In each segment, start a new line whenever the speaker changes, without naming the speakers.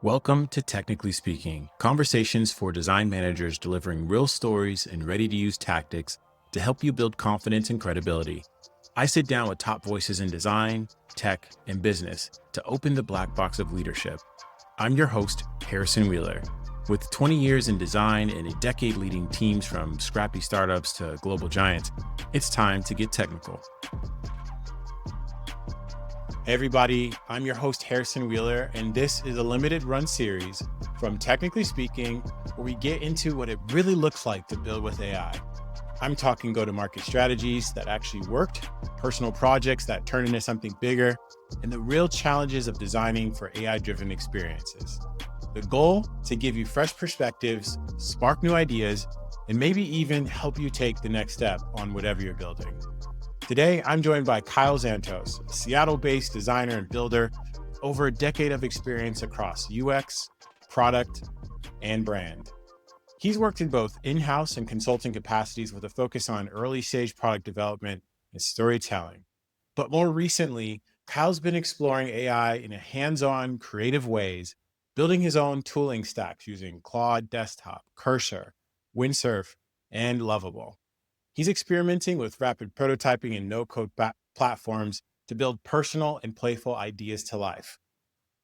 Welcome to Technically Speaking, conversations for design managers delivering real stories and ready-to-use tactics to help you build confidence and credibility. I sit down with top voices in design, tech, and business to open the black box of leadership. I'm your host, Harrison Wheeler. With 20 years in design and a decade leading teams from scrappy startups to global giants, it's time to get technical. Hey everybody, I'm your host Harrison Wheeler, and this is a limited run series from Technically Speaking, where we get into what it really looks like to build with AI. I'm talking go-to-market strategies that actually worked, personal projects that turn into something bigger, and the real challenges of designing for AI-driven experiences. The goal, to give you fresh perspectives, spark new ideas, and maybe even help you take the next step on whatever you're building. Today, I'm joined by Kyle Zantos, a Seattle-based designer and builder with over a decade of experience across UX, product, and brand. He's worked in both in-house and consulting capacities with a focus on early-stage product development and storytelling. But more recently, Kyle's been exploring AI in a hands-on, creative ways, building his own tooling stacks using Claude Desktop, Cursor, Windsurf, and Lovable. He's experimenting with rapid prototyping and no-code platforms to build personal and playful ideas to life.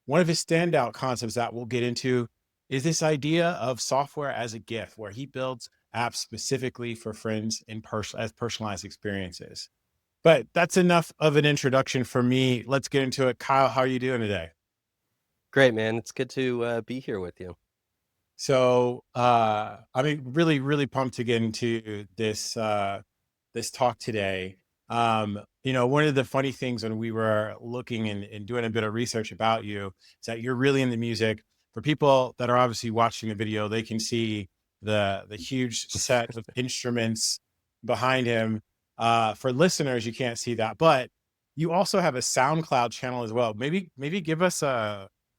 One of his standout concepts that we'll get into is this idea of software as a gift, where he builds apps specifically for friends and as personalized experiences. But that's enough of an introduction for me. Let's get into it. Kyle, how are you doing today?
Great, man. It's good to be here with you.
So I'm really pumped to get into this talk today. One of the funny things when we were looking and doing a bit of research about you is that you're really into music. For people that are obviously watching the video, they can see the huge set of instruments behind him. For listeners, you can't see that, but you also have a SoundCloud channel as well. Maybe give us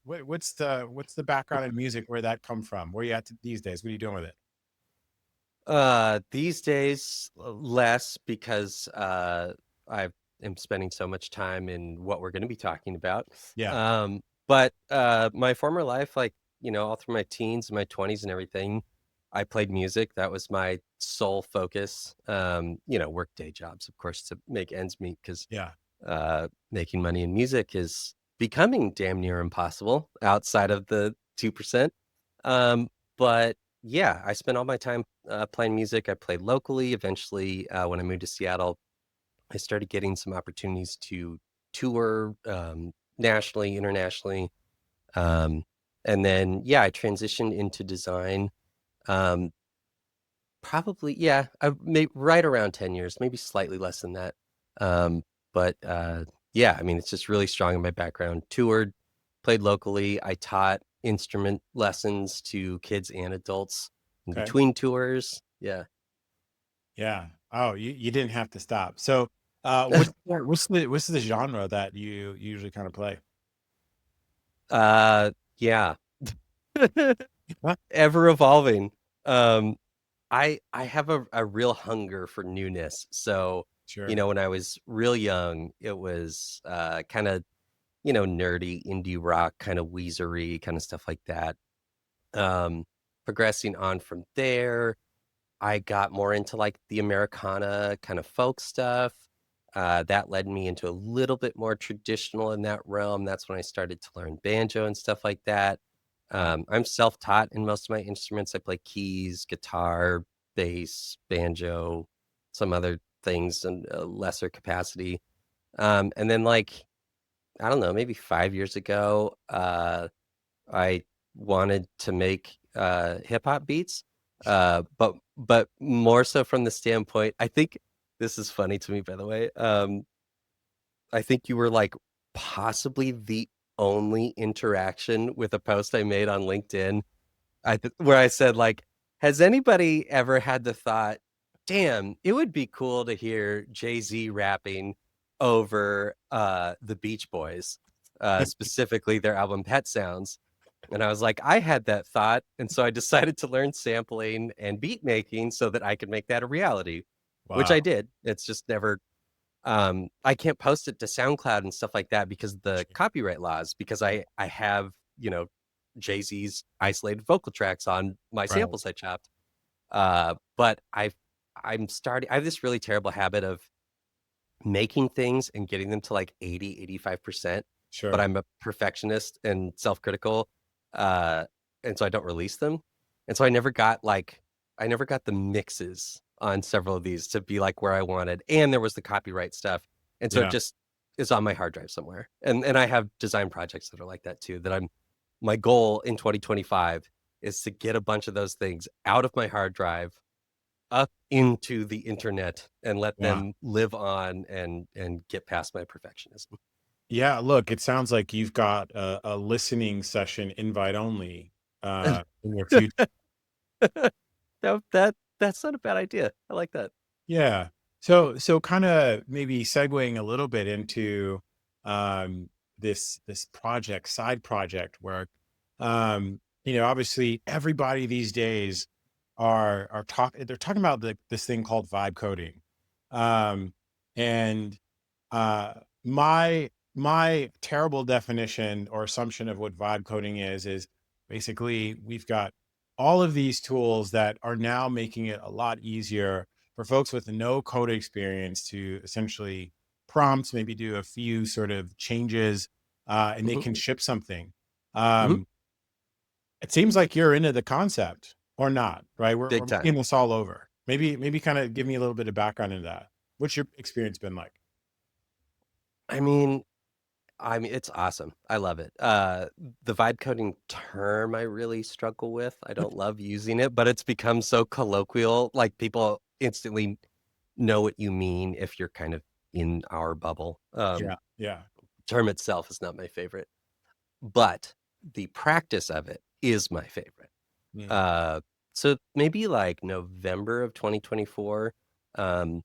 what's the background in music? Where that come from? Where you at these days? What are you doing with it?
These days, less because I am spending so much time in what we're going to be talking about.
Yeah.
But my former life, all through my teens and my 20s and everything, I played music. That was my sole focus. Work day jobs, of course, to make ends meet, because
Yeah.
making money in music is becoming damn near impossible outside of the 2%. But yeah, I spent all my time playing music. I played locally. Eventually, when I moved to Seattle, I started getting some opportunities to tour nationally, internationally. And then, I transitioned into design. Probably, right around 10 years, maybe slightly less than that. But it's just really strong in my background. Toured, played locally. I taught instrument lessons to kids and adults in
Okay.
between tours. Yeah.
Yeah. Oh, you didn't have to stop. So, what's the genre that you usually kind of play?
Yeah.
Huh?
Ever evolving. I have a real hunger for newness. So,
Sure.
when I was real young, it was kind of, nerdy indie rock, kind of Weezery kind of stuff like that. Progressing on from there, I got more into like the Americana kind of folk stuff. That led me into a little bit more traditional in that realm. That's when I started to learn banjo and stuff like that.
Wow.
I'm self-taught in most of my instruments. I play keys, guitar, bass, banjo, some other things in a lesser capacity. And then I don't know, maybe 5 years ago, I wanted to make hip hop beats, but more so from the standpoint. I think this is funny to me, by the way. I think you were like possibly the only interaction with a post I made on LinkedIn. Where I said has anybody ever had the thought, damn, it would be cool to hear Jay-Z rapping over the Beach Boys, specifically their album Pet Sounds. And I was like, I had that thought. And so I decided to learn sampling and beat making so that I could make that a reality, which I
Wow.
did. It's just never, I can't post it to SoundCloud and stuff like that because of the copyright laws, because I have, Jay-Z's isolated vocal tracks on my
Right.
samples I chopped. But I have this really terrible habit of making things and getting them to like 80, 85%, but
Sure.
I'm a perfectionist and self-critical. Uh, and so I don't release them. And so I never got the mixes on several of these to be like where I wanted. And there was the copyright stuff. And so it
Yeah.
just is on my hard drive somewhere. And I have design projects that are like that too, that my goal in 2025 is to get a bunch of those things out of my hard drive up into the internet and let
Yeah.
them live on and get past my perfectionism.
Yeah. Look, it sounds like you've got a listening session invite only in your future.
That's not a bad idea. I like that.
Yeah. So kind of maybe segueing a little bit into um this project, side project work. Obviously everybody these days they're talking about this thing called vibe coding. Um and uh my terrible definition or assumption of what vibe coding is basically we've got all of these tools that are now making it a lot easier for folks with no code experience to essentially prompt, maybe do a few sort of changes, and they
Hmm.
can ship something.
Hmm.
Um, it seems like you're into the concept or not, right? We're
Big time.
making this all over. Maybe kind of give me a little bit of background into that. What's your experience been like?
I mean, it's awesome. I love it. The vibe coding term I really struggle with. I don't love using it, but it's become so colloquial. Like people instantly know what you mean if you're kind of in our bubble.
Yeah, yeah.
Term itself is not my favorite, but the practice of it is my favorite.
Mm,
Uh, so maybe like November of 2024, um,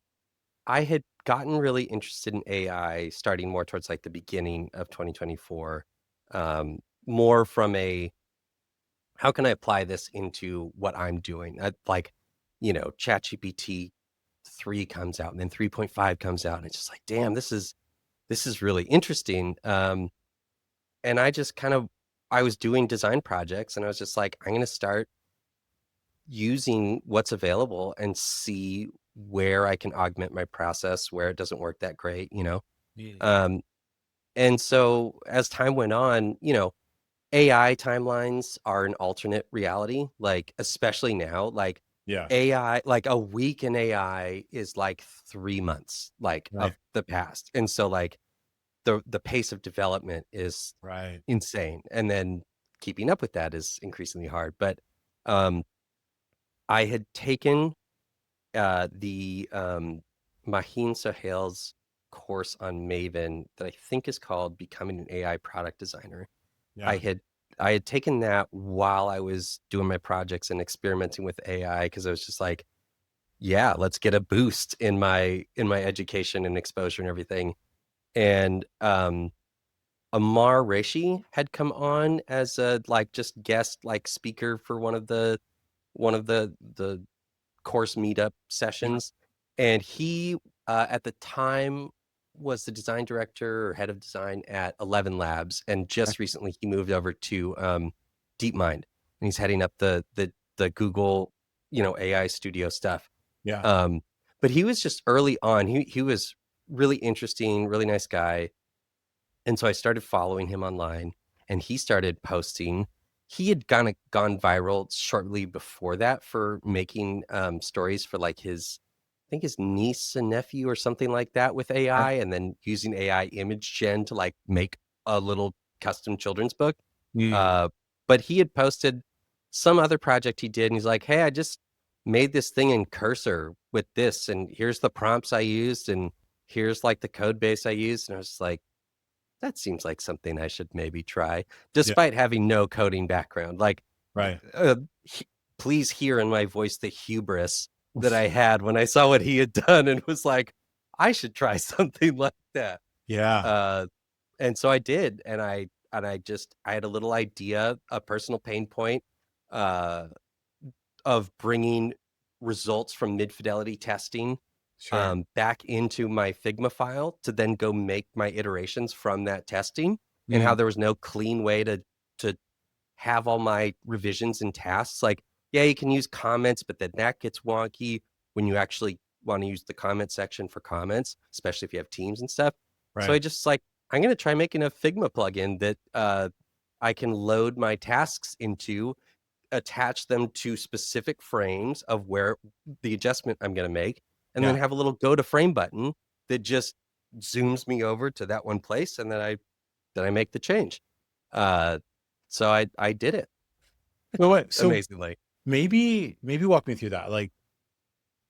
I had gotten really interested in AI starting more towards like the beginning of 2024, more from a how can I apply this into what I'm doing? Like, ChatGPT 3 comes out and then 3.5 comes out, and it's just like, damn, this is really interesting. And I was doing design projects, and I was just like, I'm going to start using what's available and see where I can augment my process, where it doesn't work that great, you know?
mm,
Um, and so as time went on, AI timelines are an alternate reality, like, especially now, like
yeah,
AI, like a week in AI is like 3 months, like
right,
of the past. And so like the pace of development is
right.
insane. And then keeping up with that is increasingly hard. But um, I had taken the Maheen Sohail's course on Maven that I think is called Becoming an AI Product Designer. I
Yeah,
had I had taken that while I was doing my projects and experimenting with AI because I was just like, yeah, let's get a boost in my education and exposure and everything. And Amar Reshi had come on as a like just guest like speaker for one of the course meetup
yeah,
sessions, and he at the time was the design director or head of design at 11 Labs, and
right,
just recently he moved over to DeepMind, and he's heading up the Google AI studio stuff.
yeah,
Um, but he was just early on. He was really interesting, really nice guy. And so I started following him online, and he started posting. He had gone viral shortly before that for making stories for like I think his niece and nephew or something like that with
right,
AI, and then using AI image gen to like make a little custom children's book.
mm,
Uh, but he had posted some other project he did, and he's like, "Hey, I just made this thing in Cursor with this, and here's the prompts I used, and here's like the code base I used." And I was just like, that seems like something I should maybe try,
yeah,
despite having no coding background. Like,
right.
uh, please hear in my voice the hubris that I had when I saw what he had done and was like, I should try something like that.
Yeah,
Uh, and so I did, I had a little idea, a personal pain point, uh, of bringing results from mid fidelity testing
sure.
back into my Figma file to then go make my iterations from that testing, and how
Mm,
there was no clean way to have all my revisions and tasks. Like, yeah, you can use comments, but then that gets wonky when you actually want to use the comment section for comments, especially if you have teams and stuff. So I
Right.
just like, I'm going to try making a Figma plugin that I can load my tasks into, attach them to specific frames of where the adjustment I'm going to make, and then
Yeah.
have a little go to frame button that just zooms me over to that one place, and then I make the change. Uh, so I did it
So what? So
amazingly.
maybe walk me through that. Like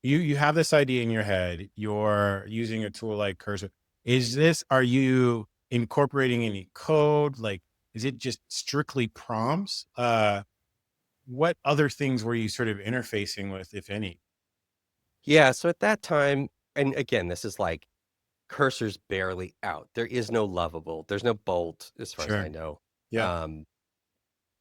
you have this idea in your head. You're using a tool like Cursor. Are you incorporating any code? Like, is it just strictly prompts? What other things were you sort of interfacing with, if any?
Yeah. So at that time, and again, this is like Cursor's barely out. There is no Lovable. There's no Bolt, as far as I
Sure.
know.
Yeah.
Um,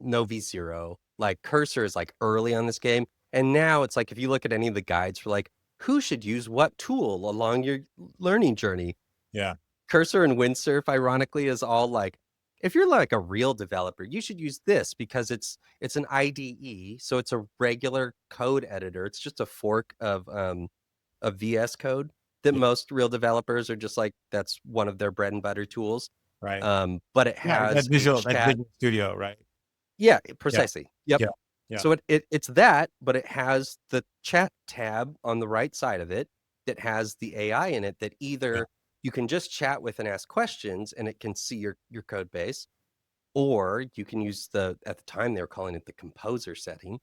no V0. Like Cursor is like early on this game. And now it's like if you look at any of the guides for like who should use what tool along your learning journey,
Yeah.
Cursor and Windsurf, ironically, is all like, if you're like a real developer, you should use this because it's an IDE, so it's a regular code editor. It's just a fork of VS Code that
Yeah.
most real developers are just like that's one of their bread and butter tools.
Right.
But it
Yeah.
has a
That
chat.
Visual Studio. Right.
Yeah,
Yeah.
precisely. Yep.
Yeah. Yeah.
So it's that, but it has the chat tab on the right side of it that has the AI in it that
Yeah.
either you can just chat with and ask questions and it can see your code base, or you can use at the time they were calling it the composer setting,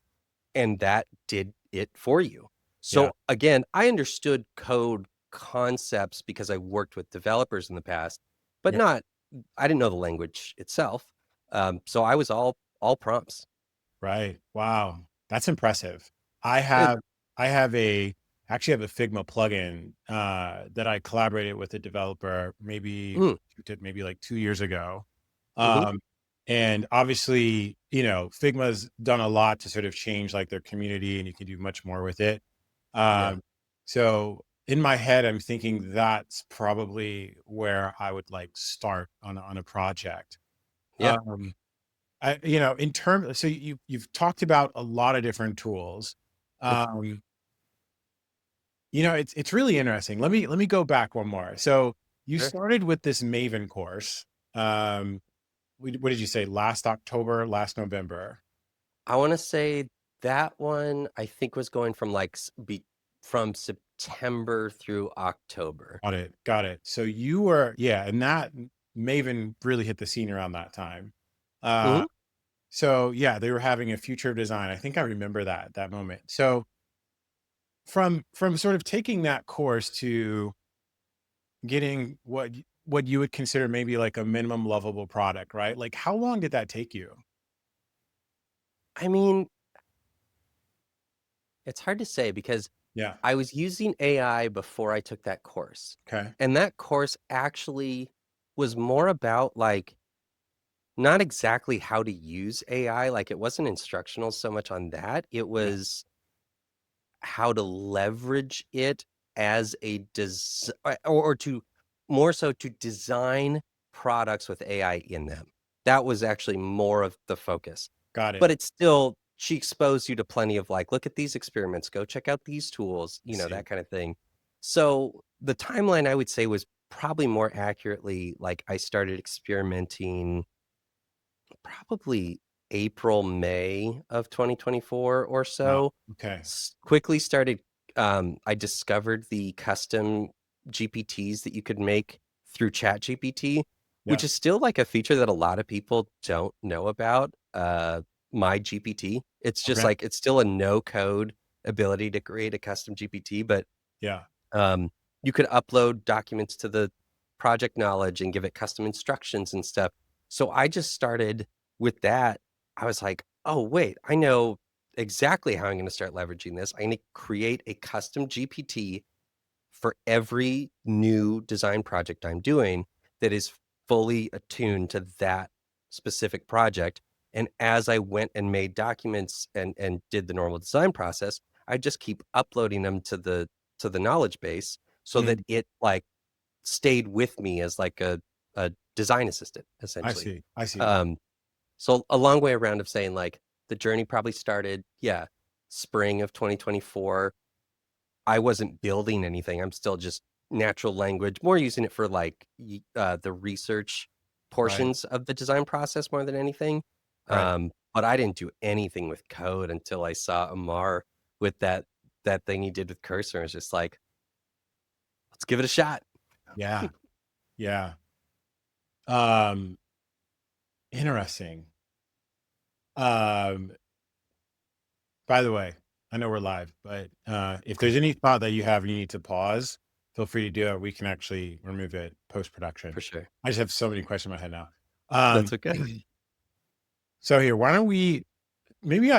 and that did it for you.
Yeah.
So again, I understood code concepts because I worked with developers in the past, but
Yeah.
not I didn't know the language itself. So I was all prompts.
Right. Wow. That's impressive. I
It,
have I have a actually have a Figma plugin that I collaborated with a developer
mm,
maybe like 2 years ago.
hmm
Um, and obviously, Figma's done a lot to sort of change like their community, and you can do much more with it.
yeah,
So in my head, I'm thinking that's probably where I would like start on a project.
yeah.
Um, in terms, so you've talked about a lot of different tools. Um, it's really interesting. Let me go back one more. So you
Sure.
started with this Maven course. Um, what did you say? Last November.
I want to say that one I think was going from like from September through October.
Got it. So you were, yeah, and that Maven really hit the scene around that time. Uh,
hmm
so yeah, they were having a future of design. I think I remember that moment. So from sort of taking that course to getting what you would consider maybe like a minimum lovable product, right? Like how long did that take you?
I mean, it's hard to say because
Yeah.
I was using AI before I took that course.
Okay.
And that course actually was more about like not exactly how to use AI. Like it wasn't instructional so much on that. It
Yeah.
was how to leverage it as a or to more so to design products with AI in them. That was actually more of the focus.
Got it.
But it's still she exposed you to plenty of like, look at these experiments, go check out these tools,
I see.
that kind of thing. So the timeline I would say was probably more accurately like I started experimenting probably April, May of 2024 or
Wow.
so.
Okay.
Quickly started, I discovered the custom GPTs that you could make through Chat GPT,
Yeah.
which is still like a feature that a lot of people don't know about. My GPT, it's just
Okay.
like, it's still a no code ability to create a custom GPT, but
Yeah.
um, you could upload documents to the project knowledge and give it custom instructions and stuff. So I just started with that. I was like, oh, wait, I know exactly how I'm going to start leveraging this. I'm going to create a custom GPT for every new design project I'm doing that is fully attuned to that specific project. And as I went and made documents and did the normal design process, I just keep uploading them to the knowledge base so that
Mm,
it like stayed with me as like a design assistant
I
essentially.
see. I see.
Um, So a long way around of saying like the journey probably started, yeah, spring of 2024. I wasn't building anything. I'm still just natural language, more using it for like the research
Right.
portions of the design process more than anything.
Right.
But I didn't do anything with code until I saw Amar with that thing he did with cursor. It's just like, let's give it a shot.
Yeah. Yeah. Um, Interesting. Um, by the way, I know we're live, but if there's any thought that you have and you need to pause, feel free to do it. We can actually remove it post production.
For sure.
I just have so many questions in my head now.
That's
Um,
okay.
so here, why don't we maybe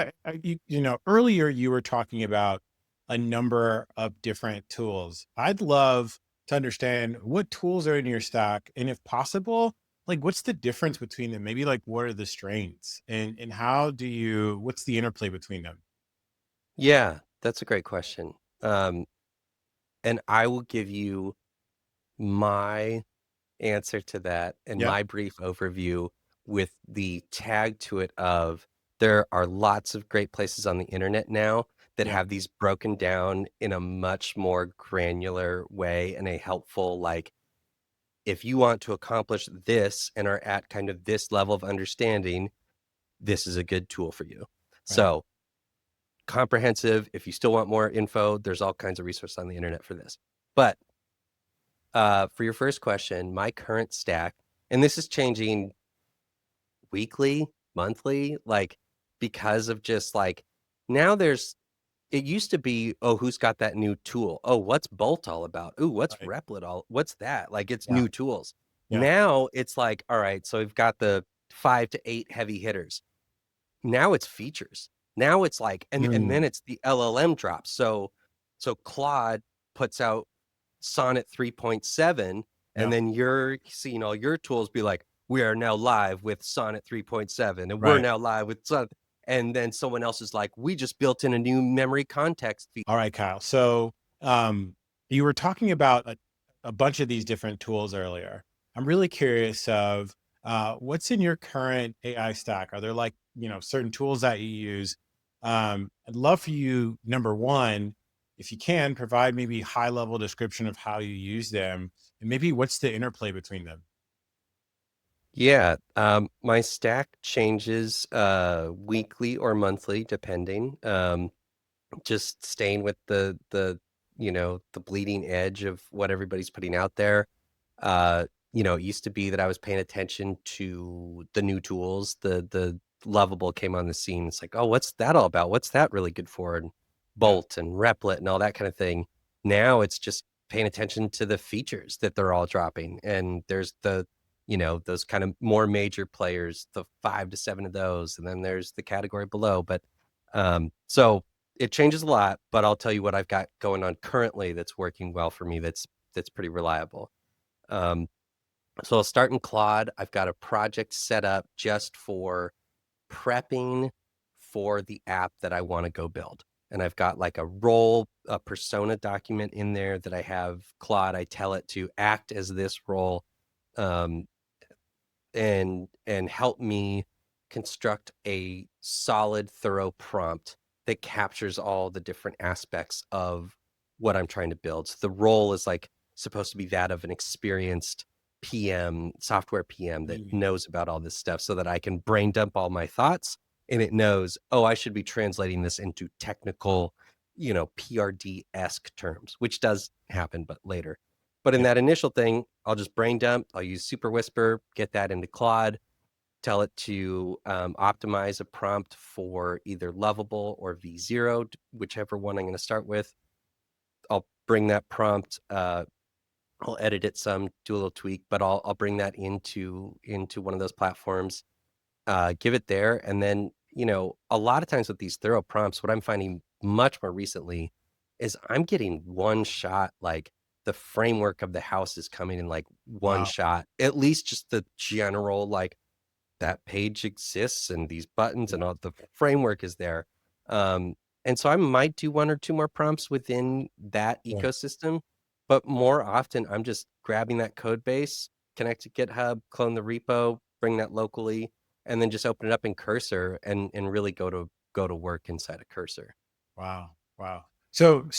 earlier you were talking about a number of different tools. I'd love to understand what tools are in your stack, and if possible, like what's the difference between them? Maybe like what are the strengths, and how do you? What's the interplay between them?
Yeah, that's a great question. Um, and I will give you my answer to that and
Yeah,
my brief overview with the tag to it of there are lots of great places on the internet now that
yeah,
have these broken down in a much more granular way and a helpful like if you want to accomplish this and are at kind of this level of understanding, this is a good tool for you.
right,
So comprehensive. If you still want more info, there's all kinds of resources on the internet for this. But for your first question, my current stack, and this is changing weekly, monthly, like because of just like now there's it used to be, oh, who's got that new tool? Oh, what's Bolt all about? Ooh, what's
right,
Replit all? What's that? Like it's
yeah,
new tools.
yeah,
Now it's like, all right, so we've got the 5 to 8 heavy hitters. Now it's features. Now it's like, and then
mm,
it's the LLM drops. So Claude puts out Sonnet 3.7, and
yeah,
then you're seeing all your tools be like, we are now live with Sonnet 3.7, and we're
right.
now live with Sonnet. And then someone else is like, we just built in a new memory context feature.
All right, Kyle. So you were talking about a bunch of these different tools earlier. I'm really curious of what's in your current AI stack. Are there like, certain tools that you use? I'd love for you, number one, if you can, provide maybe high level description of how you use them and maybe what's the interplay between them.
Yeah, my stack changes weekly or monthly, depending. Just staying with the bleeding edge of what everybody's putting out there. It used to be that I was paying attention to the new tools. The Lovable came on the scene. It's like, oh, what's that all about? What's that really good for? And
Yeah.
Bolt and Replit and all that kind of thing. Now it's just paying attention to the features that they're all dropping. And there's those kind of more major players, the 5 to 7 of those, and then there's the category below. But so it changes a lot, but I'll tell you what I've got going on currently that's working well for me. That's pretty reliable. Um, so I'll start in Claude. I've got a project set up just for prepping for the app that I want to go build. And I've got like a persona document in there that I have Claude. I tell it to act as this role, um, and help me construct a solid, thorough prompt that captures all the different aspects of what I'm trying to build. So the role is like supposed to be that of an experienced PM, software PM that
Mm,
knows about all this stuff so that I can brain dump all my thoughts and it knows, oh, I should be translating this into technical, PRD-esque terms, which does happen, but later. But in
yeah.
that initial thing, I'll just brain dump. I'll use Super Whisper, get that into Claude, tell it to optimize a prompt for either Lovable or V0, whichever one I'm going to start with. I'll bring that prompt. I'll edit it some, do a little tweak, but I'll bring that into one of those platforms, give it there, and then a lot of times with these thorough prompts, what I'm finding much more recently is I'm getting one shot, like the framework of the house is coming in like one
Wow.
shot, at least just the general like that page exists and these buttons
Yeah.
and all the framework is there. Um, and so I might do one or two more prompts within that
Yeah.
ecosystem, but more often I'm just grabbing that code base, connect to GitHub, clone the repo, bring that locally. and then just open it up in Cursor and really go to work inside of Cursor.
Wow. Wow. So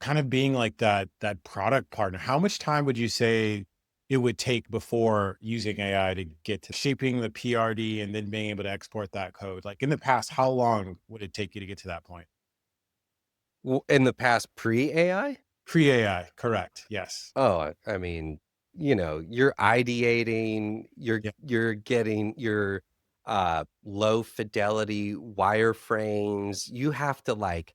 kind of being like that product partner, how much time would you say it would take before using AI to get to shaping the PRD and then being able to export that code? Like in the past, how long would it take you to get to that point?
In the past, pre-AI?
Pre-AI, correct. Yes.
Oh, I mean, you're ideating,
Yeah.
you're getting your low fidelity wireframes. You have to like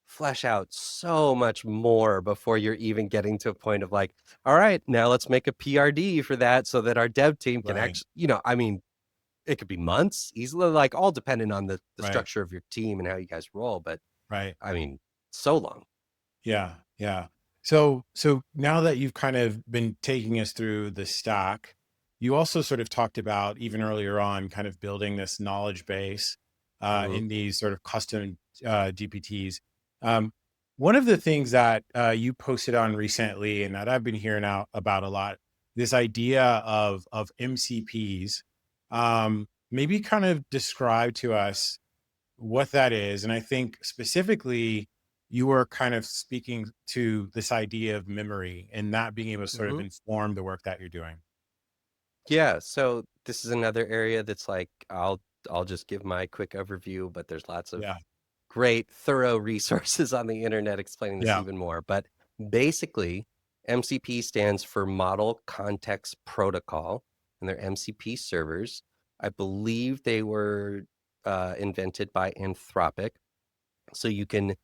flesh out so much more before you're even getting to a point of like, all right, now let's make a PRD for that so that our dev team can
Right.
actually, I mean, it could be months easily, like all depending on the
Right.
structure of your team and how you guys roll. But
Right.
I mean, so long.
Yeah, yeah. So now that you've kind of been taking us through the stack, you also sort of talked about even earlier on kind of building this knowledge base
Hmm.
in these sort of custom GPTs. Um, one of the things that you posted on recently and that I've been hearing out about a lot, this idea of MCPs. Maybe kind of describe to us what that is. And I think specifically, you were kind of speaking to this idea of memory and not being able to sort of
Hmm.
inform the work that you're doing.
Yeah, so this is another area that's like I'll just give my quick overview, but there's lots of
Yeah.
great thorough resources on the internet explaining this
Yeah.
even more. But basically, MCP stands for Model Context Protocol, and they're MCP servers. I believe they were invented by Anthropic. So you can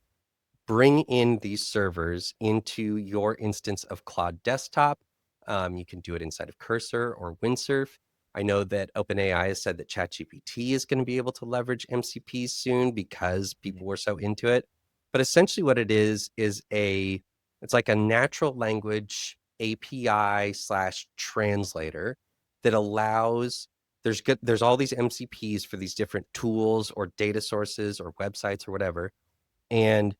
bring in these servers into your instance of Claude Desktop. You can do it inside of Cursor or Windsurf. I know that OpenAI has said that ChatGPT is going to be able to leverage MCPs soon because
Mhm.
people were so into it. But essentially, what it is it's like a natural language API slash translator that allows there's all these MCPs for these different tools or data sources or websites or whatever, and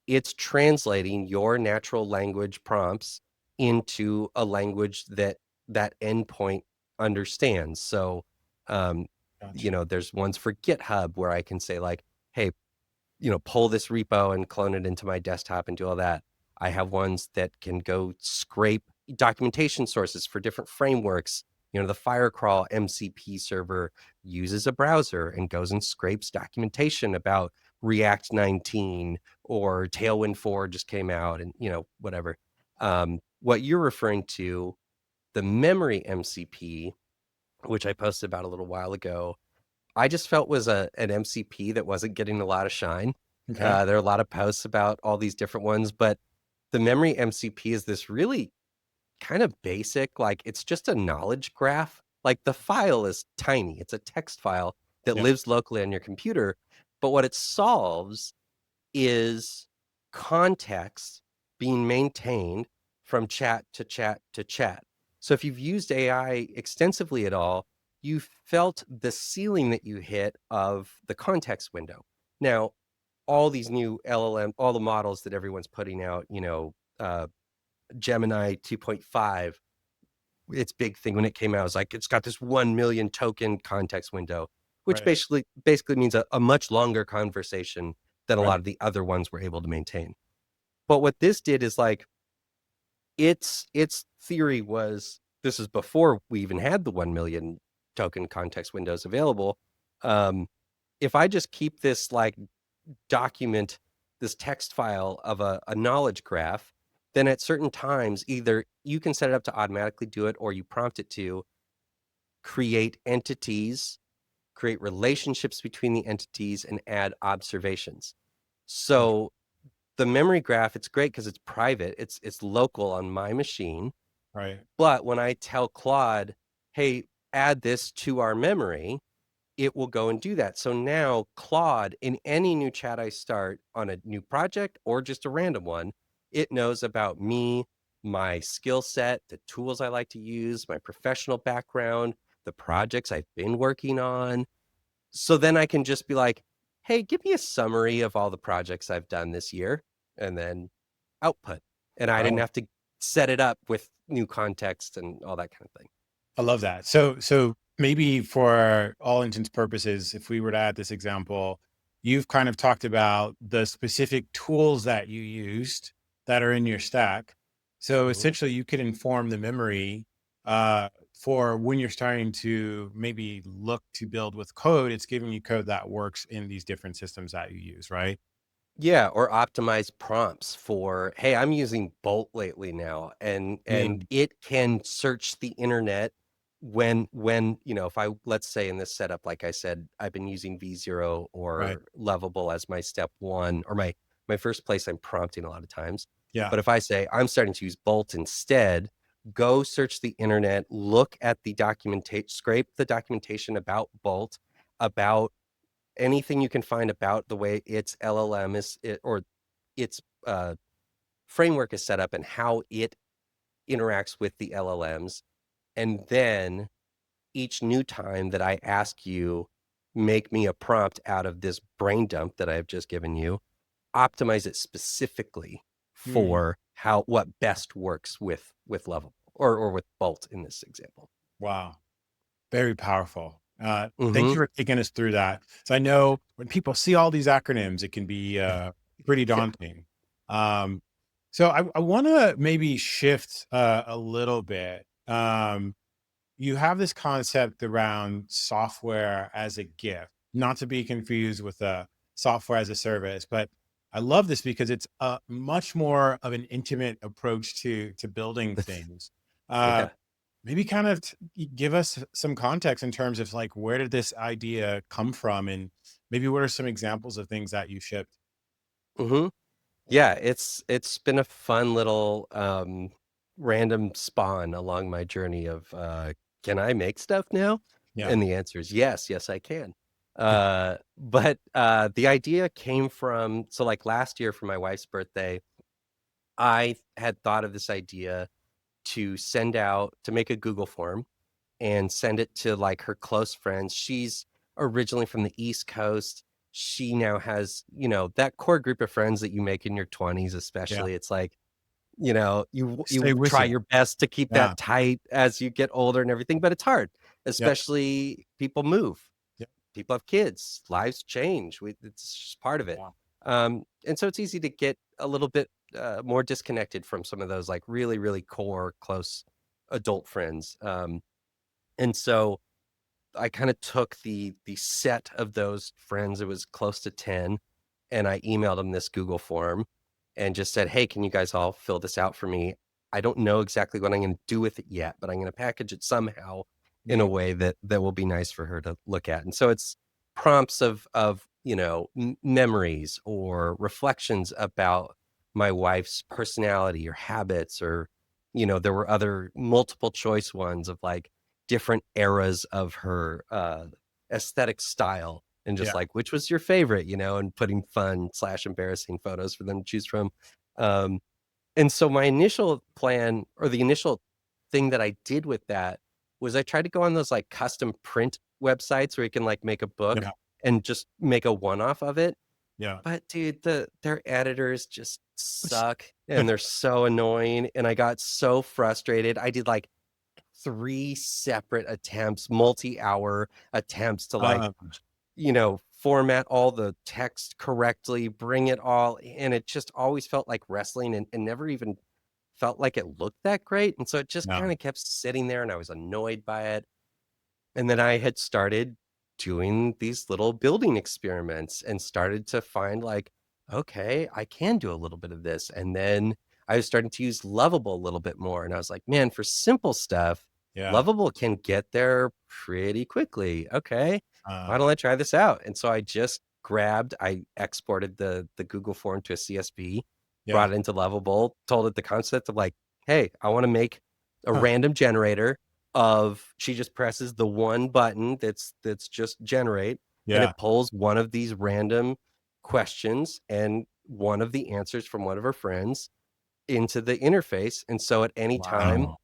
it's translating your natural language prompts into a language that that endpoint understands. So, um,
Gotcha.
there's ones for GitHub where I can say like, hey, pull this repo and clone it into my desktop and do all that. I have ones that can go scrape documentation sources for different frameworks. The Firecrawl MCP server uses a browser and goes and scrapes documentation about React 19 or Tailwind 4 just came out and, whatever. What you're referring to, the memory MCP, which I posted about a little while ago, I just felt was an MCP that wasn't getting a lot of shine.
Okay.
There are a lot of posts about all these different ones, but the memory MCP is this really kind of basic, like it's just a knowledge graph. Like the file is tiny. It's a text file that
Yeah.
lives locally on your computer, but what it solves is context being maintained from chat to chat to chat. So if you've used AI extensively at all, you felt the ceiling that you hit of the context window. Now, all these new LLM, all the models that everyone's putting out, Gemini 2.5, its big thing when it came out was like it's got this 1 million token context window, which
Right.
basically means a much longer conversation than a lot
Right.
of the other ones were able to maintain. But what this did is like its theory was, this is before we even had the 1 million token context windows available. Um, if I just keep this like document, this text file of a knowledge graph, then at certain times, either you can set it up to automatically do it or you prompt it to create entities, create relationships between the entities, and add observations.
Okay.
So the memory graph, it's great because it's private, it's local on my machine.
Right.
But when I tell Claude, hey, add this to our memory, it will go and do that. So now Claude, in any new chat I start on a new project or just a random one, it knows about me, my skill set, the tools I like to use, my professional background, the projects I've been working on. So then I can just be like, hey, give me a summary of all the projects I've done this year, and then output. And I didn't
Wow.
have to set it up with new context and all that kind of thing.
I love that. So maybe for all intents purposes, if we were to add this example, you've kind of talked about the specific tools that you used that are in your stack. So
Mhm.
essentially, you could inform the memory for when you're starting to maybe look to build with code. It's giving you code that works in these different systems that you use, right?
Yeah, or optimize prompts for, "Hey, I'm using Bolt lately now," and
Mm,
it can search the internet if I let's say in this setup, like I said, I've been using V0
right.
or Lovable as my step 1 or my first place I'm prompting a lot of times.
Yeah.
But if I say, "I'm starting to use Bolt instead," go search the internet, look at the scrape the documentation about Bolt, about anything you can find about the way its LLM or its framework is set up and how it interacts with the LLMs. And then each new time that I ask you, make me a prompt out of this brain dump that I've just given you, optimize it specifically
Mm,
for what best works with Level or with Bolt in this example.
wow. Very powerful. Thank
Hmm.
you for taking us through that. So I know when people see all these acronyms, it can be pretty
Yeah.
daunting. Um, so I want to maybe shift a little bit. You have this concept around software as a gift, not to be confused with software as a service, but I love this because it's a much more of an intimate approach to building things. Uh,
Yeah.
Maybe kind of give us some context in terms of like where did this idea come from, and maybe what are some examples of things that you shipped?
Hmm. Yeah, it's been a fun little, random spawn along my journey of, "Can I make stuff now?"
Yeah,
And the answer is yes, yes, I can. The idea came from like, last year for my wife's birthday, I had thought of this idea to make a Google form and send it to, like, her close friends. She's originally from the East Coast. She now has, that core group of friends that you make in your 20s
yeah,
especially. It's like,
stay
you
with
try
you.
your best to keep
Yeah,
that tight as you get older and everything, but it's hard,
yeah,
especially people move.
yeah,
People have kids, lives change. It's just part of it.
yeah,
And so it's easy to get a little bit, more disconnected from some of those, like, really, really core, close adult friends. And so I kinda took the set of those friends, it was close to 10, and I emailed them this Google form and just said, "Hey, can you guys all fill this out for me? I don't know exactly what I'm gonna do with it yet, but I'm gonna package it somehow in a
mm,
way that will be nice for her to look at." And so it's prompts of, memories or reflections about my wife's personality or habits or, there were other multiple choice ones of, like, different eras of her, aesthetic style and just
yeah,
like, "Which was your favorite?" And putting fun/embarrassing photos for them to choose from. Um, and so my initial plan or the initial thing that I did with that was I tried to go on those, like, custom print websites where you can, like, make a book
yeah,
and just make a one-off of it.
yeah.
But dude, their editors just suck, and they're so annoying, and I got so frustrated. I did, like, 3 separate attempts, multi-hour attempts to, like,
um,
format all the text correctly, bring it all and it just always felt like wrestling and never even felt like it looked that great, and so it just
no,
kinda kept sitting there, and I was annoyed by it. And then I had started doing these little building experiments and started to find like, okay, I can do a little bit of this. And then I was starting to use Lovable a little bit more. And I was like, man, for simple stuff,
yeah,
Lovable can get there pretty quickly. Okay, why don't
uh,
I try this out? And so I exported the Google form to a CSV,
yeah,
brought it into Lovable, told it the concept of like, hey, I want to make a
huh,
random generator of she just presses the one button that's just generate, and
yeah,
it pulls one of these random questions and one of the answers from one of her friends into the interface, and so at any time
wow,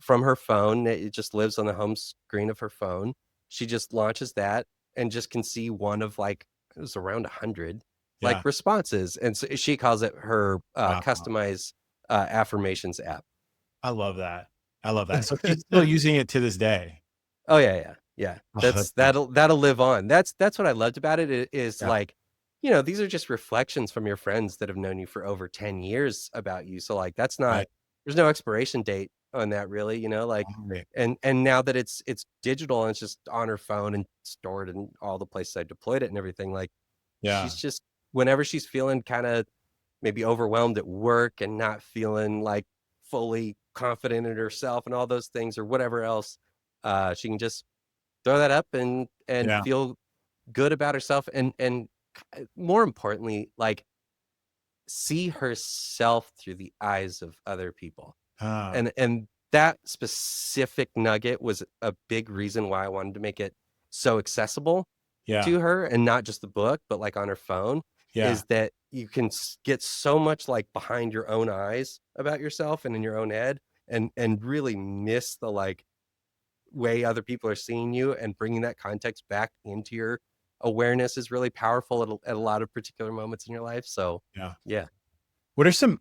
from her phone, it just lives on the home screen of her phone, she just launches that and just can see one of, like, it was around 100,
yeah,
like, responses, and so she calls it her,
wow.
customized, affirmations app.
I love that. I love that. So she's still using it to this day.
Oh yeah, yeah, yeah.
Oh, that's cool.
That'll live on. That's what I loved about it is
Yeah,
like, these are just reflections from your friends that have known you for over 10 years about you. So like that's not
right,
there's no expiration date on that really, like
right.
and now that it's digital and it's just on her phone and stored in all the places I deployed it and everything, like she's
Yeah,
just whenever she's feeling kind of maybe overwhelmed at work and not feeling like fully confident in herself and all those things or whatever else, she can just throw that up and
yeah.
feel good about herself and more importantly, like see herself through the eyes of other people.
Ah,
And that specific nugget was a big reason why I wanted to make it so accessible
yeah,
to her and not just the book, but like on her phone,
yeah,
is that you can get so much like behind your own eyes about yourself and in your own head and really miss the like way other people are seeing you and bringing that context back into your awareness is really powerful at a lot of particular moments in your life. So
yeah.
yeah.
What are some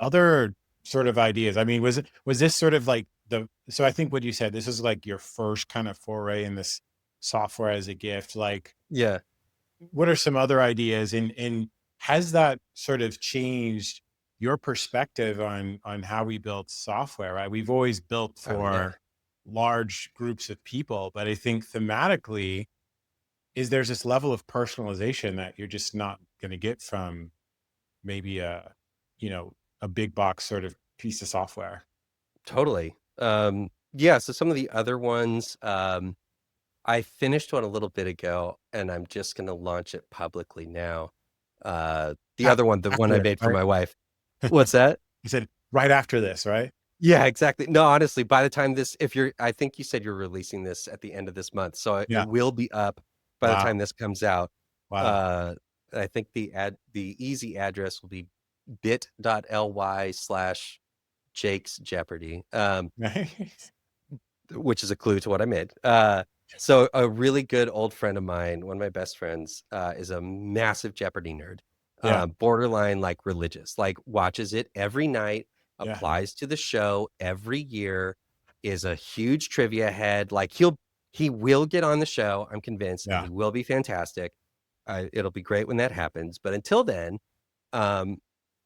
other sort of ideas? I mean, was this sort of like so I think what you said, this is like your first kind of foray in this software as a gift. Like,
Yeah.
what are some other ideas and has that sort of changed your perspective on how we build software, right? We've always built
Oh yeah.
for large groups of people, but I think thematically is there's this level of personalization that you're just not going to get from maybe you know, a big box sort of piece of software.
Totally. Yeah, so some of the other ones, I finished one a little bit ago and I'm just gonna launch it publicly now. The
A-
other one, the one
After
I
this,
made for
right?
my wife. What's that?
You said right after this, right?
Yeah, exactly. No, honestly, by the time this if you're I think you said you're releasing this at the end of this month, so it
Yeah.
will be up by the
Wow.
time this comes out.
Wow.
Uh, I think the easy address will be bit.ly/Jake's Jeopardy.
Nice.
Which is a clue to what I made. So a really good old friend of mine, one of my best friends, is a massive Jeopardy nerd,
Yeah.
borderline like religious, like watches it every night,
Yeah.
applies to the show every year, is a huge trivia head. Like he will get on the show, I'm convinced, and
Yeah.
he will be fantastic. It'll be great when that happens. But until then, um,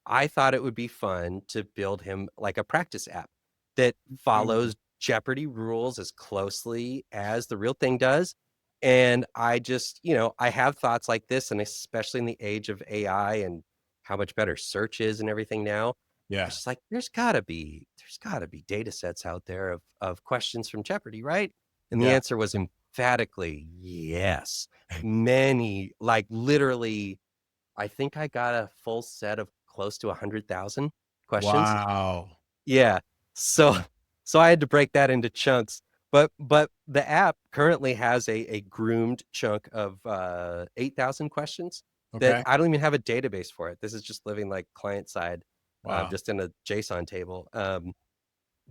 I thought it would be fun to build him like a practice app that
Mm.
follows Jeopardy rules as closely as the real thing does. And I just, I have thoughts like this, and especially in the age of AI and how much better search is and everything now. I was
Yeah.
just like, there's gotta be data sets out there of questions from Jeopardy, right? And the
Yeah.
answer was emphatically yes. Many, like literally I think I got a full set of close to 100,000 questions.
Wow.
Yeah. So so I had to break that into chunks. But the app currently has a groomed chunk of 8,000 questions that
Okay.
I don't even have a database for it. This is just living like client side,
Wow.
just in a JSON table.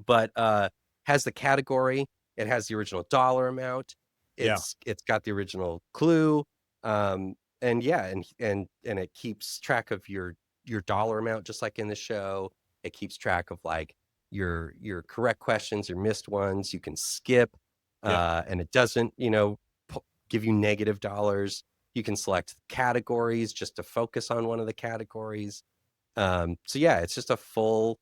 But has the category, it has the original dollar amount,
Yeah.
it's got the original clue, and yeah, and it keeps track of your dollar amount just like in the show. It keeps track of like your correct questions, your missed ones. You can skip,
Yeah.
and it doesn't, give you negative dollars. You can select categories just to focus on one of the categories. So yeah, it's just a full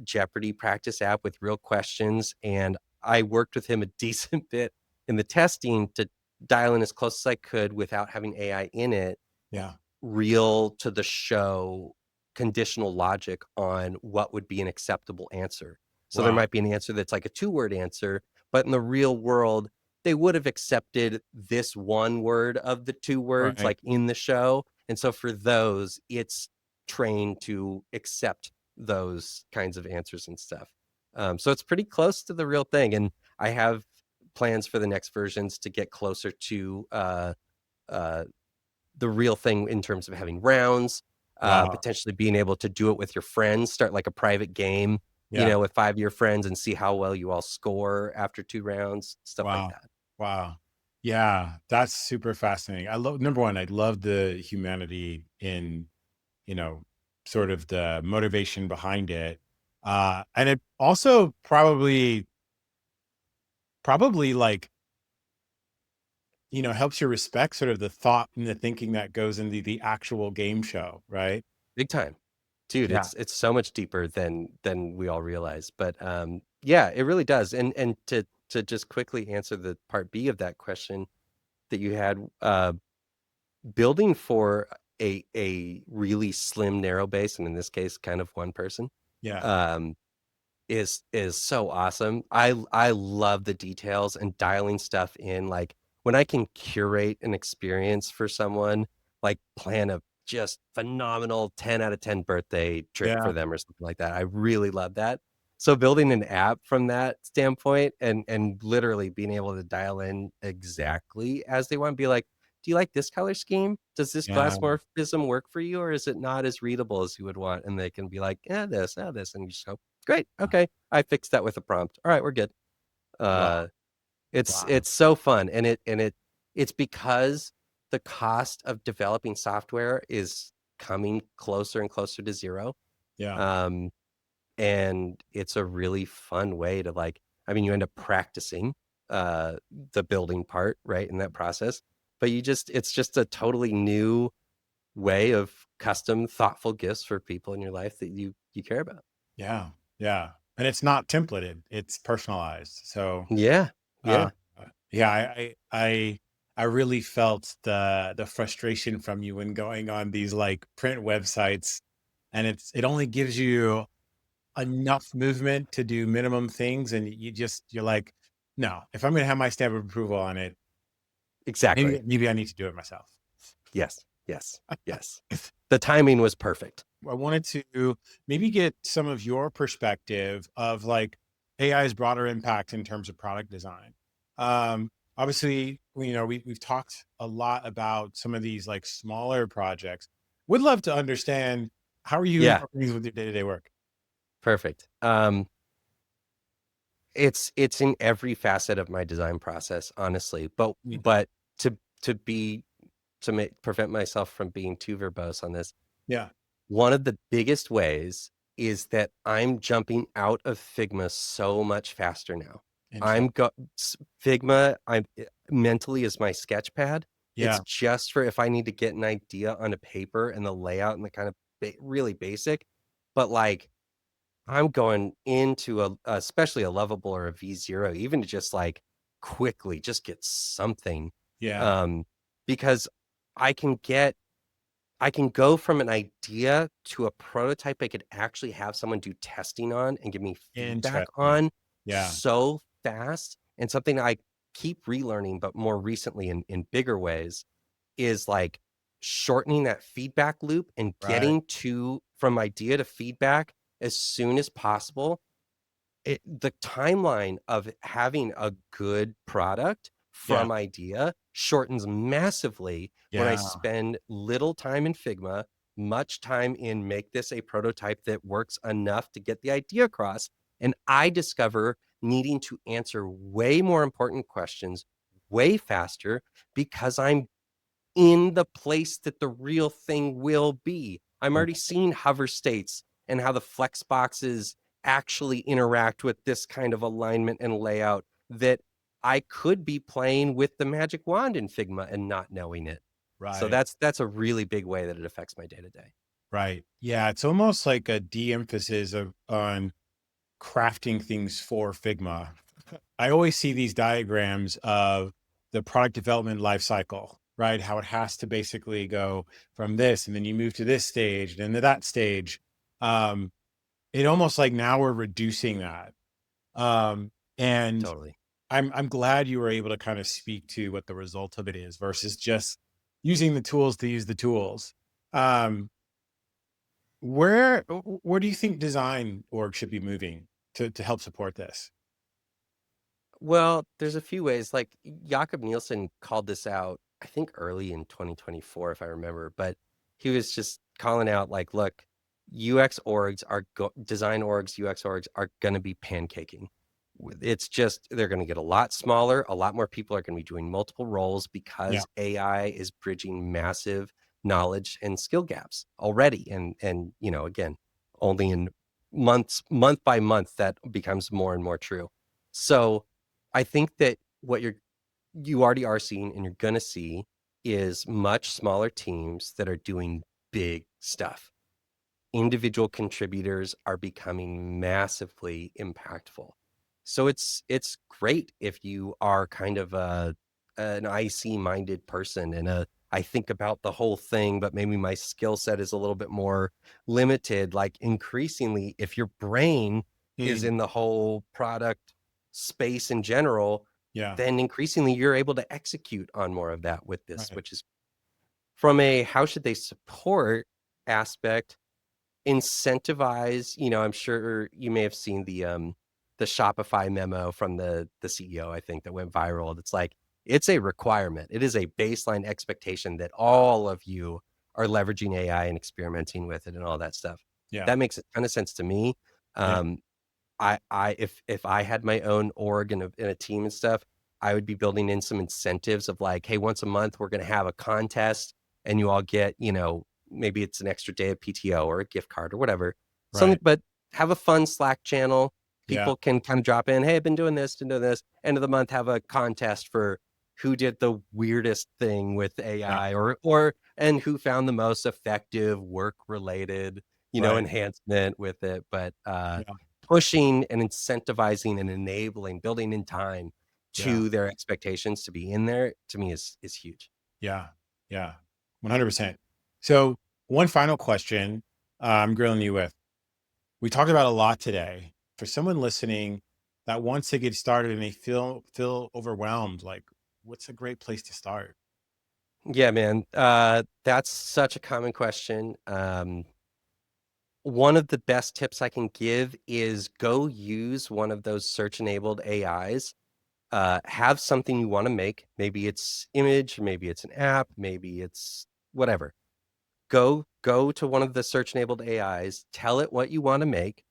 Jeopardy practice app with real questions. And I worked with him a decent bit in the testing to dial in as close as I could without having AI in it,
Yeah.
real to the show conditional logic on what would be an acceptable answer. So there
Wow.
might be an answer that's like a two-word answer, but in the real world, they would have accepted this one word of the two words
Right.
like in the show. And so for those, it's trained to accept those kinds of answers and stuff. So it's pretty close to the real thing. And I have plans for the next versions to get closer to uh, the real thing in terms of having rounds,
Wow.
potentially being able to do it with your friends, start like a private game,
Yeah.
with 5 of your friends and see how well you all score after 2 rounds, stuff like
Wow.
that.
Wow. Yeah. That's super fascinating. I love number one, I love the humanity in, you know, sort of the motivation behind it. And it also probably like, helps you respect sort of the thought and the thinking that goes into the actual game show, right?
Big time. Dude,
Yeah.
it's so much deeper than we all realize. But yeah, it really does. And to just quickly answer the part B of that question that you had, building for a really slim, narrow base, and in this case, kind of one person,
Yeah.
um, is so awesome. I love the details and dialing stuff in. Like when I can curate an experience for someone, like plan a just phenomenal 10 out of 10 birthday trip
Yeah.
for them or something like that. I really love that. So building an app from that standpoint and literally being able to dial in exactly as they want, be like, do you like this color scheme? Does this
Yeah.
glass morphism work for you, or is it not as readable as you would want? And they can be like, this, and you just go, great. Okay. I fixed that with a prompt. All right, we're good.
Wow.
Uh it's
Wow.
it's so fun. It's because the cost of developing software is coming closer and closer to zero.
Yeah.
Um and it's a really fun way to like, I mean, you end up practicing uh the building part, right, in that process. But it's just a totally new way of custom thoughtful gifts for people in your life that you care about.
Yeah. Yeah. And it's not templated, it's personalized. So,
Yeah.
uh,
Yeah.
yeah, I really felt the frustration from you when going on these like print websites, and it only gives you enough movement to do minimum things, and you're like, no, if I'm gonna have my stamp of approval on it, maybe
Exactly.
maybe I need to do it myself.
Yes, yes, yes. The timing was perfect.
I wanted to maybe get some of your perspective of like AI's broader impact in terms of product design. Obviously, we've talked a lot about some of these like smaller projects. Would love to understand, how are you
Yeah,
incorporating these with your day-to-day work?
perfect. It's in every facet of my design process, honestly.
Mm.
But to to be prevent myself from being too verbose on this,
Yeah,
one of the biggest ways is that I'm jumping out of Figma so much faster now.
interesting.
I'm go Figma, mentally is my sketch pad. It's
Yeah,
just for if I need to get an idea on a paper and the layout and the kind of really basic, but like I'm going into especially a Lovable or a V0, even to just like quickly just get something,
yeah,
um, because I can get I can go from an idea to a prototype I could actually have someone do testing on and give me feedback
interesting.
on
Yeah,
so fast. And something I keep relearning, but more recently in bigger ways, is like shortening that feedback loop and
right.
getting to from idea to feedback as soon as possible. The timeline of having a good product
Yeah,
from idea shortens massively when I
yeah,
spend little time in Figma, much time in make this a prototype that works enough to get the idea across. And I discover needing to answer way more important questions way faster because I'm in the place that the real thing will be. I'm
yeah,
already seeing hover states and how the flex boxes actually interact with this kind of alignment and layout that I could be playing with the magic wand in Figma and not knowing it. So
right.
that's a really big way that it affects my day to day.
Right. Yeah, it's almost like a de-emphasis of on crafting things for Figma. I always see these diagrams of the product development life cycle, right? How it has to basically go from this, and then you move to this stage, and then to that stage. Um, it almost like now we're reducing that. And
Totally.
I'm glad you were able to kind of speak to what the result of it is versus just using the tools to use the tools. Um, where do you think design org should be moving to help support this?
Well, there's a few ways. Like Jakob Nielsen called this out, I think early in 2024, if I remember, but he was just calling out like, look, design orgs, UX orgs are going to be pancaking. It's just they're going to get a lot smaller. A lot more people are going to be doing multiple roles
Yeah,
because AI is bridging massive knowledge and skill gaps already. And again, only in month by month, that becomes more and more true. So I think that what you already are seeing and you're going to see is much smaller teams that are doing big stuff. Individual contributors are becoming massively impactful. So it's great if you are kind of an IC minded person and I think about the whole thing, but maybe my skill set is a little bit more limited. Like increasingly, if your brain is
Mm,
in the whole product space in general,
yeah.
then increasingly you're able to execute on more of that with this,
Right.
which is from a how should they support aspect. Incentivize, I'm sure you may have seen the Shopify memo from the CEO, I think, that went viral. It's like, it's a requirement. It is a baseline expectation that all of you are leveraging AI and experimenting with it and all that stuff.
Yeah.
That makes a ton of sense to me.
Yeah.
Um, if I had my own org and a team and stuff, I would be building in some incentives of like, hey, once a month we're going to have a contest, and you all get, maybe it's an extra day of PTO or a gift card or whatever, something.
Right.
But have a fun Slack channel.
Yeah.
People can kind of drop in, hey, I've been doing this, been doing this. End of the month, have a contest for who did the weirdest thing with
Yeah.
AI, or and who found the most effective work related,
Right.
enhancement with it. But
Yeah.
pushing and incentivizing and enabling, building in time
Yeah.
to their expectations to be in there, to me is huge.
Yeah. Yeah. 100%. So, one final question I'm grilling you with. We talked about a lot today. For someone listening that wants to get started and they feel overwhelmed, like what's a great place to start?
Yeah, man. That's such a common question. One of the best tips I can give is go use one of those search enabled AIs. Have something you want to make. Maybe it's image, maybe it's an app, maybe it's whatever. Go to one of the search enabled AIs, tell it what you want to make,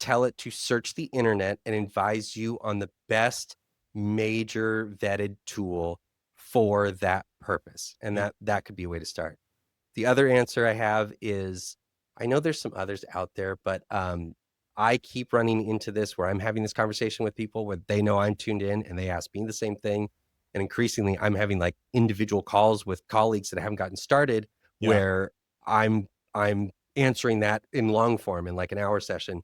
tell it to search the internet and advise you on the best major vetted tool for that purpose. And
Mm,
that could be a way to start. The other answer I have is, I know there's some others out there, but I keep running into this where I'm having this conversation with people where they know I'm tuned in and they ask me the same thing. And increasingly, I'm having like individual calls with colleagues that haven't gotten started
yeah.
where I'm answering that in long form in like an hour session.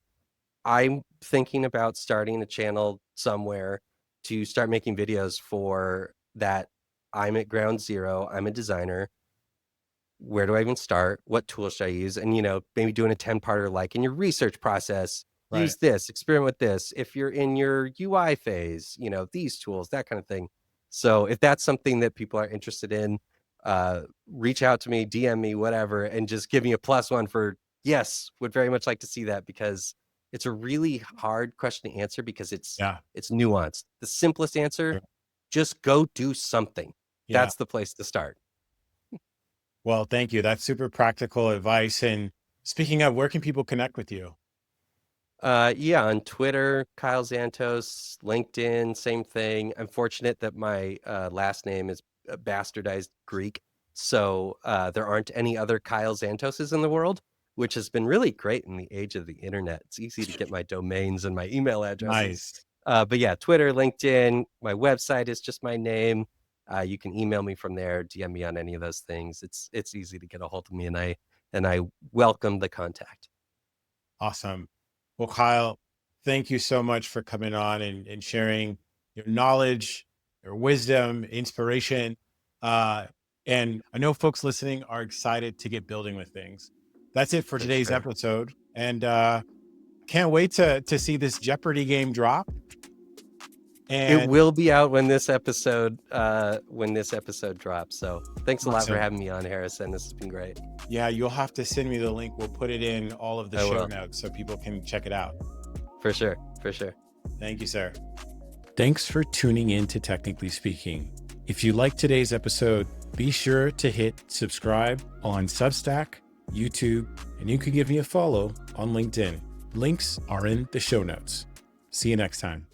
I'm thinking about starting a channel somewhere to start making videos for that. I'm at ground zero. I'm a designer. Where do I even start? What tools should I use? And, maybe doing a 10-parter, like in your research process,
Right.
use this, experiment with this. If you're in your UI phase, these tools, that kind of thing. So if that's something that people are interested in, reach out to me, DM me, whatever, and just give me a +1 for yes, would very much like to see that, because it's a really hard question to answer because
Yeah.
it's nuanced. The simplest answer,
Sure.
just go do something.
Yeah.
That's the place to start.
Well, thank you. That's super practical advice. And speaking of, where can people connect with you?
Yeah, on Twitter, Kyle Zantos, LinkedIn, same thing. I'm fortunate that my last name is bastardized Greek, so there aren't any other Kyle Zantoses in the world, which has been really great in the age of the internet. It's easy to get my domains and my email addresses.
Nice.
But yeah, Twitter, LinkedIn, my website is just my name. You can email me from there, DM me on any of those things. It's easy to get a hold of me, and I welcome the contact.
Awesome. Well, Kyle, thank you so much for coming on and sharing your knowledge, your wisdom, inspiration. Uh, and I know folks listening are excited to get building with things. That's it for
For
today's
sure.
episode. And can't wait to see this Jeopardy game drop.
It
And
will be out when this episode drops. So thanks a lot for
awesome.
having me on, Harrison. This has been great.
Yeah, you'll have to send me the link. We'll put it in all of the
I
show
will.
notes so people can check it out.
For sure. For sure.
Thank you, sir. Thanks for tuning in to Technically Speaking. If you liked today's episode, be sure to hit subscribe on Substack, YouTube, and you can give me a follow on LinkedIn. Links are in the show notes. See you next time.